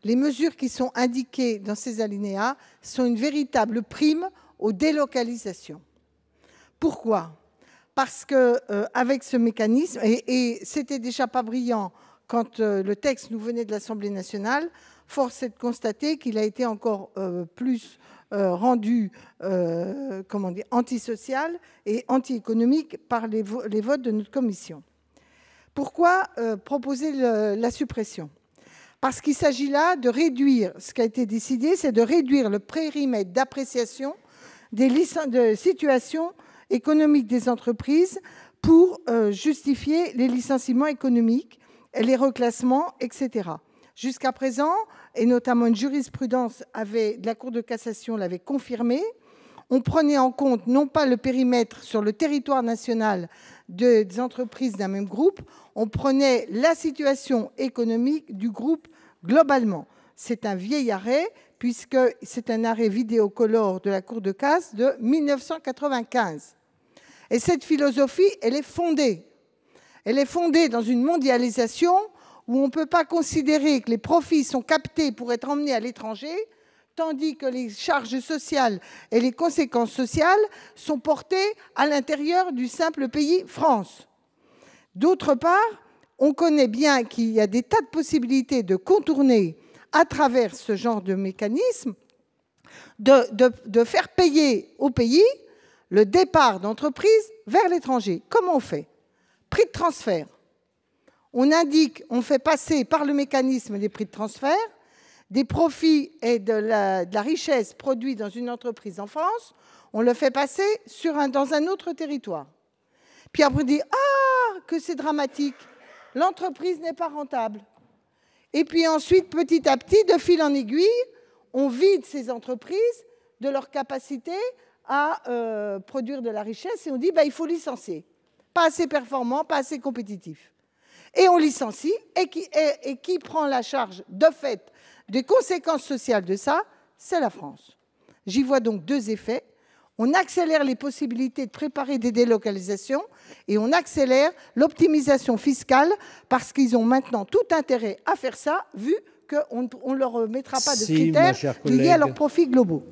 les mesures qui sont indiquées dans ces alinéas sont une véritable prime aux délocalisations. Pourquoi ? Parce que avec ce mécanisme, et c'était déjà pas brillant quand le texte nous venait de l'Assemblée nationale, force est de constater qu'il a été encore plus rendu antisocial et anti-économique par les votes de notre commission. Pourquoi proposer la suppression ? Parce qu'il s'agit là de réduire, ce qui a été décidé, c'est de réduire le périmètre d'appréciation de situations économiques des entreprises pour justifier les licenciements économiques, les reclassements, etc. Jusqu'à présent, et notamment une jurisprudence de la Cour de cassation l'avait confirmé, on prenait en compte non pas le périmètre sur le territoire national des entreprises d'un même groupe, on prenait la situation économique du groupe globalement. C'est un vieil arrêt, puisque c'est un arrêt vidéocolore de la Cour de casse de 1995. Et cette philosophie, elle est fondée. Elle est fondée dans une mondialisation où on ne peut pas considérer que les profits sont captés pour être emmenés à l'étranger, tandis que les charges sociales et les conséquences sociales sont portées à l'intérieur du simple pays France. D'autre part, on connaît bien qu'il y a des tas de possibilités de contourner à travers ce genre de mécanisme, de faire payer au pays le départ d'entreprises vers l'étranger. Comment on fait ? Prix de transfert. On indique, on fait passer par le mécanisme des prix de transfert des profits et de la richesse produite dans une entreprise en France, on le fait passer dans un autre territoire. Puis après, on dit « Ah, que c'est dramatique, l'entreprise n'est pas rentable ». Et puis ensuite, petit à petit, de fil en aiguille, on vide ces entreprises de leur capacité à produire de la richesse et on dit il faut licencier. Pas assez performant, pas assez compétitif. Et on licencie, et qui prend la charge de fait des conséquences sociales de ça? C'est la France. J'y vois donc deux effets. On accélère les possibilités de préparer des délocalisations et on accélère l'optimisation fiscale parce qu'ils ont maintenant tout intérêt à faire ça, vu qu'on ne leur mettra pas de critères liés à leurs profits globaux.